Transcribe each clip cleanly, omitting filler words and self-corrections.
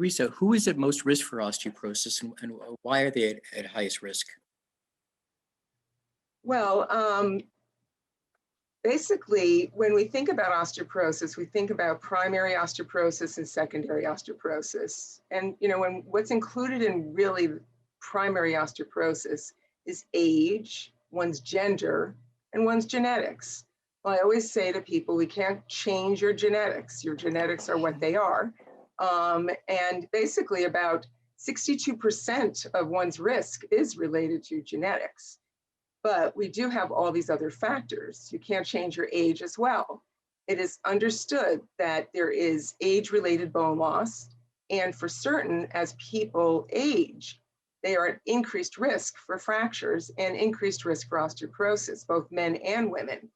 Risa, who is at most risk for osteoporosis, and why are they at highest risk? Well, basically, when we think about osteoporosis, we think about primary osteoporosis and secondary osteoporosis. And what's included in really primary osteoporosis is age, one's gender, and one's genetics. Well, I always say to people, we can't change your genetics. Your genetics are what they are. And basically about 62% of one's risk is related to genetics. But we do have all these other factors. You can't change your age as well. It is understood that there is age-related bone loss, and for certain, as people age, they are at increased risk for fractures and increased risk for osteoporosis, both men and women.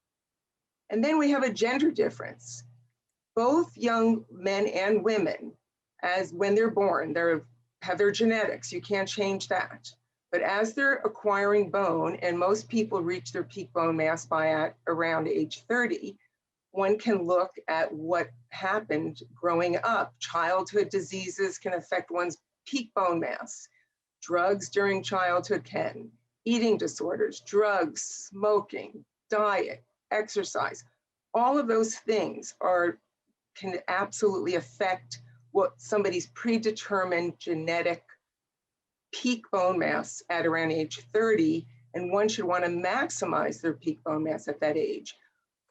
And then we have a gender difference. Both young men and women, as when they're born, they have their genetics. You can't change that. But as they're acquiring bone, and most people reach their peak bone mass by around age 30, one can look at what happened growing up. Childhood diseases can affect one's peak bone mass. Drugs during childhood can. Eating disorders, drugs, smoking, diet, exercise. All of those things can absolutely affect what somebody's predetermined genetic peak bone mass at around age 30, and one should want to maximize their peak bone mass at that age.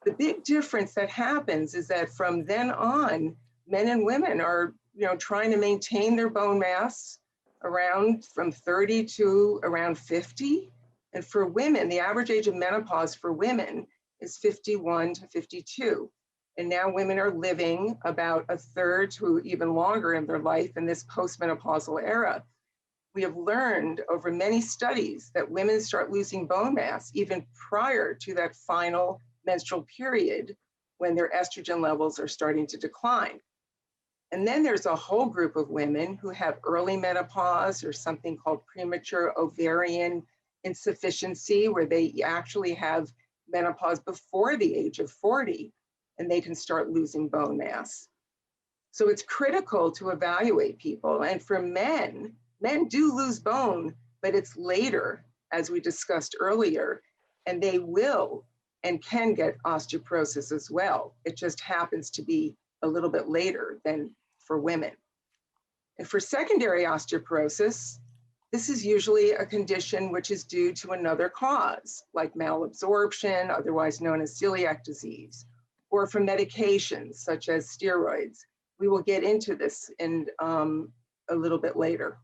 The big difference that happens is that from then on, men and women are trying to maintain their bone mass around from 30 to around 50. And for women, the average age of menopause for women is 51 to 52. And now women are living about a third to even longer in their life in this postmenopausal era. We have learned over many studies that women start losing bone mass even prior to that final menstrual period when their estrogen levels are starting to decline. And then there's a whole group of women who have early menopause or something called premature ovarian insufficiency, where they actually have menopause before the age of 40, and they can start losing bone mass. So it's critical to evaluate people. And for men do lose bone, but it's later, as we discussed earlier, and they will and can get osteoporosis as well. It just happens to be a little bit later than for women. And for secondary osteoporosis, this is usually a condition which is due to another cause, like malabsorption, otherwise known as celiac disease, or from medications such as steroids. We will get into this in a little bit later.